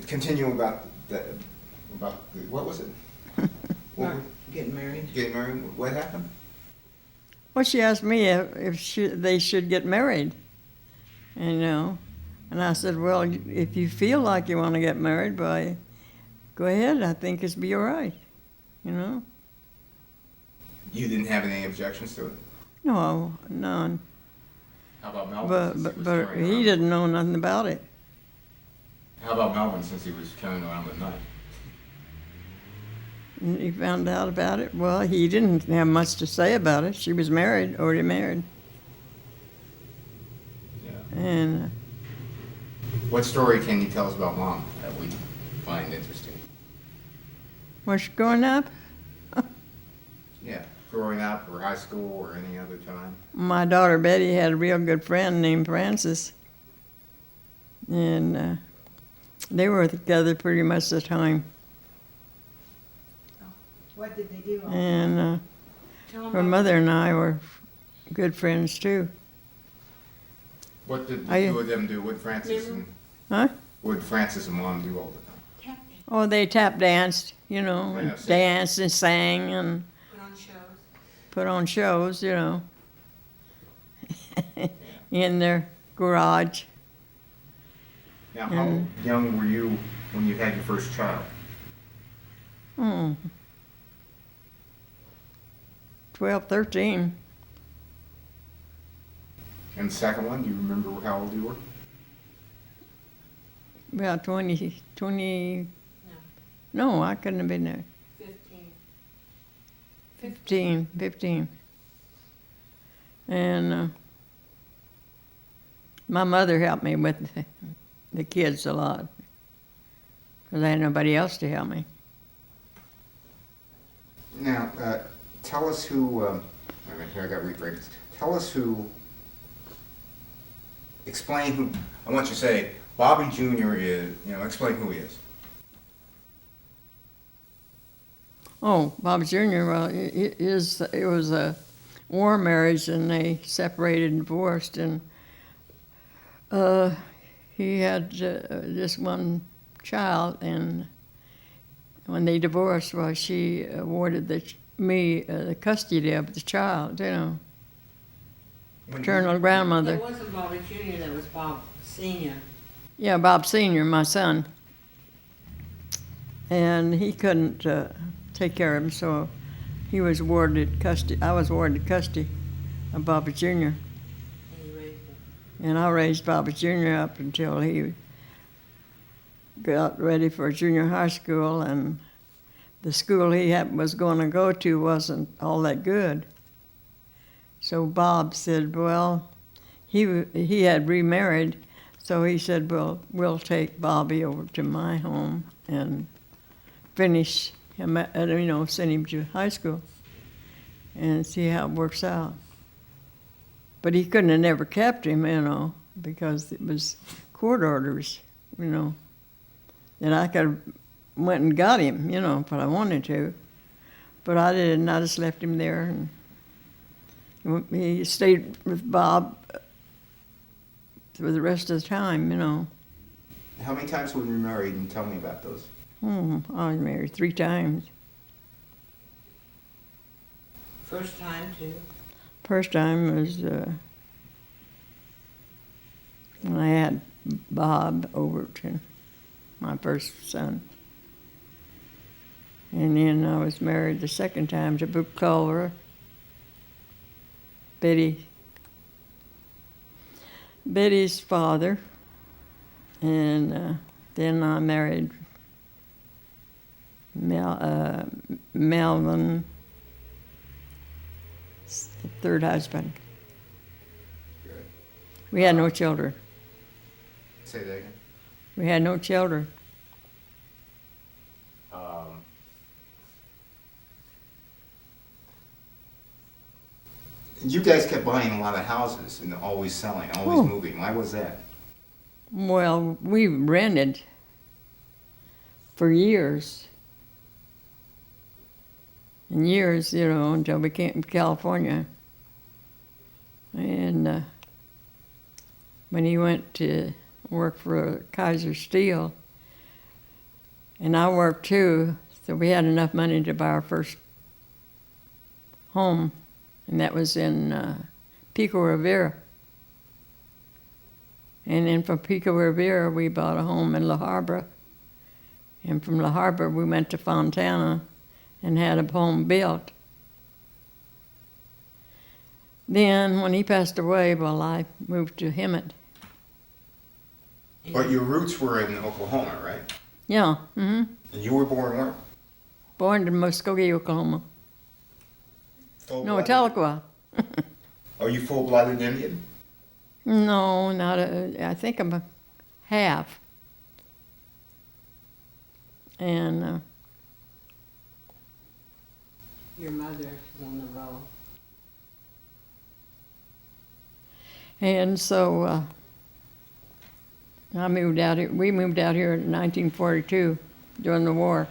Continue about the what was it? Getting married. Getting married. What happened? Well, she asked me if they should get married, and I said, well, if you feel like you want to get married, go ahead. I think it'd be all right, you know. You didn't have any objections to it? No, none. How about Melvin? But he didn't know nothing about it. How about Melvin, since he was carrying around the knife? And he found out about it. Well, he didn't have much to say about it. She was already married. Yeah. And What story can you tell us about Mom that we find interesting? was she growing up? Yeah, growing up or high school or any other time. My daughter Betty had a real good friend named Frances, and they were together pretty much the time. What did they do? And her mother and I were good friends too. What did the two of them do? What Francis and Huh? what Francis and Mom do all the time? Oh, they tap danced, and Yeah, danced and sang and Put on shows. in their garage. Now, how young were you when you had your first child? 12, 13. And the second one, do you remember how old you were? About 20. No. No, I couldn't have been there. 15. 15. And my mother helped me with the kids a lot because I had nobody else to help me. Now, tell us who. Wait a minute, here I got to rephrase this. Tell us who. Explain who. I want you to say Bobby Jr. is. Explain who he is. Oh, Bob Jr., well, it was a war marriage, and they separated and divorced, and he had just one child, and when they divorced, well, she awarded me the custody of the child, paternal grandmother. It wasn't Bobby Jr., that was Bob Sr. Yeah, Bob Sr., my son. And he couldn't take care of him, so he was awarded custody. I was awarded custody of Bobby Jr. And you raised him. And I raised Bobby Jr. up until he got ready for junior high school, and the school he was going to go to wasn't all that good. So Bob said, well, he had remarried, so he said, well, we'll take Bobby over to my home and finish him, send him to high school and see how it works out. But he couldn't have never kept him, because it was court orders, that I could have went and got him, if I wanted to. But I didn't. I just left him there, and he stayed with Bob for the rest of the time, How many times were you married? And tell me about those. I was married 3 times. First time, too. First time was when I had Bob Overton, my first son. And then I was married the second time to Book Culver, Betty's father. And then I married Melvin, third husband. Good. We had no children. Say that again. We had no children. You guys kept buying a lot of houses and always selling, always moving. Why was that? Well, we rented for years. And years, until we came to California. And when he went to work for Kaiser Steel, And I worked too, so we had enough money to buy our first home, and that was in Pico Rivera. And then from Pico Rivera, we bought a home in La Habra. And from La Habra, we went to Fontana and had a home built. Then, when he passed away, well, I moved to Hemet. But your roots were in Oklahoma, right? Yeah, mm-hmm. And you were born where? Born in Muskogee, Oklahoma. No, Full-blooded? Tahlequah. Are you full-blooded Indian? No, not I think I'm a half. And Your mother is on the roll. and so I moved out here. We moved out here in 1942 during the war.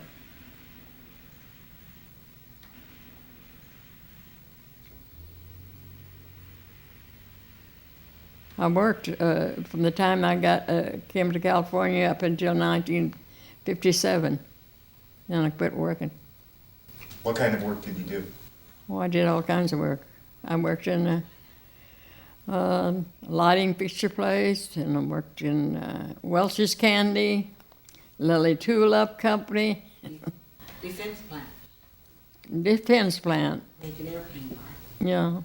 I worked from the time I came to California up until 1957. Then I quit working. What kind of work did you do? Well, I did all kinds of work. I worked in a lighting fixture place, and I worked in Welch's Candy, Lily Tulip Company, Defense plant, defense plant. make an airplane part. Yeah,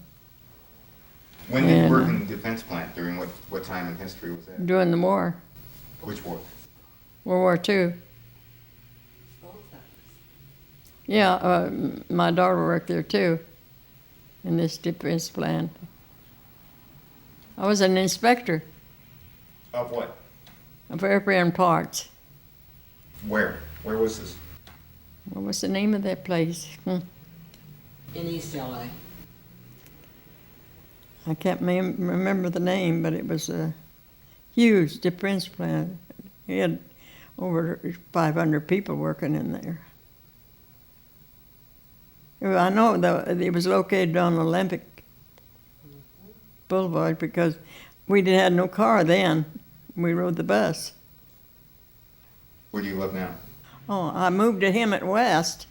When did you And, work in the defense plant? During what time in history was that? during the war, Which war? World War II. Both of us. Yeah, my daughter worked there too, in this defense plant. I was an inspector Of what? of airplane parts. Where? Where was this? What was the name of that place? In East LA. I can't remember the name, but it was a huge defense plant. He had over 500 people working in there. I know it was located on Olympic Boulevard because we had no car then. We rode the bus. Where do you live now? Oh, I moved to Hemet West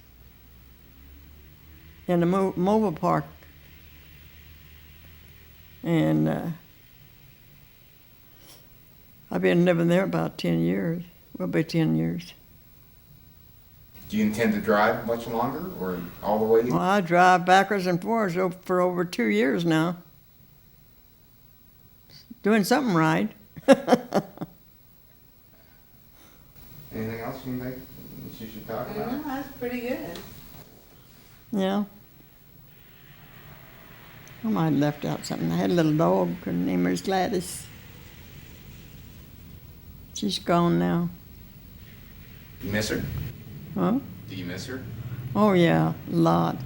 in the mobile park. And I've been living there about 10 years. Will be 10 years. Do you intend to drive much longer or all the way? Well, I drive backwards and forwards for over 2 years now. Doing something right. Anything else you think you should talk about? No, that's pretty good. Yeah. I might have left out something. I had a little dog. Her name was Gladys. She's gone now. You miss her? Huh? Do you miss her? Oh, yeah, a lot.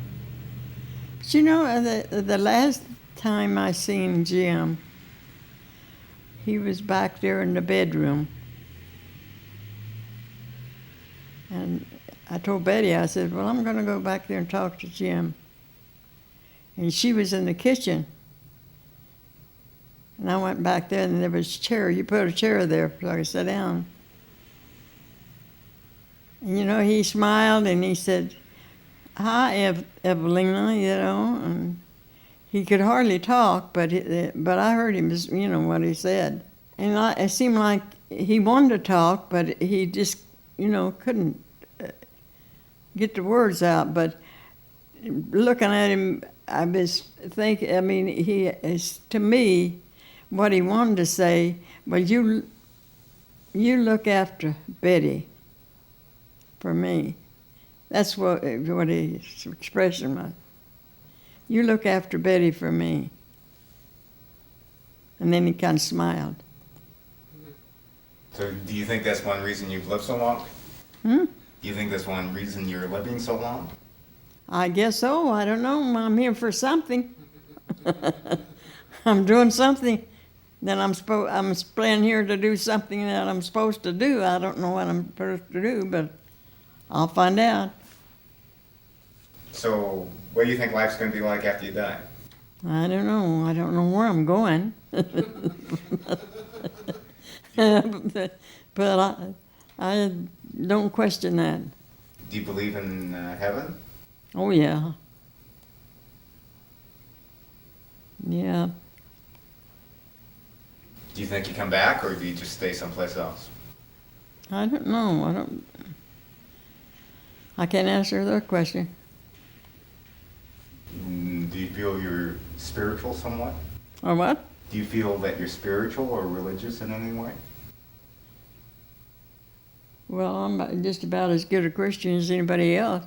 But you know, the last time I seen Jim, he was back there in the bedroom. And I told Betty, I said, well, I'm going to go back there and talk to Jim. And she was in the kitchen. And I went back there, and there was a chair. You put a chair there so I could sit down. And, you know, he smiled, and he said, hi, Evelyna, you know. And he could hardly talk, but I heard him, you know, what he said. And it seemed like he wanted to talk, but he just, you know, couldn't get the words out. But looking at him, I was thinking, I mean, he is, to me, what he wanted to say, well, you look after Betty for me. That's what his expression was. You look after Betty for me. And then he kind of smiled. So do you think that's one reason you've lived so long? Hmm? Do you think that's one reason you're living so long? I guess so. I don't know. I'm here for something. I'm doing something that I'm playing here to do something that I'm supposed to do. I don't know what I'm supposed to do, but I'll find out. So what do you think life's going to be like after you die? I don't know. I don't know where I'm going. but I don't question that. Do you believe in heaven? Oh, yeah. Yeah. Do you think you come back, or do you just stay someplace else? I don't know. I can't answer that question. Do you feel you're spiritual somewhat? Or what? Do you feel that you're spiritual or religious in any way? Well, I'm just about as good a Christian as anybody else.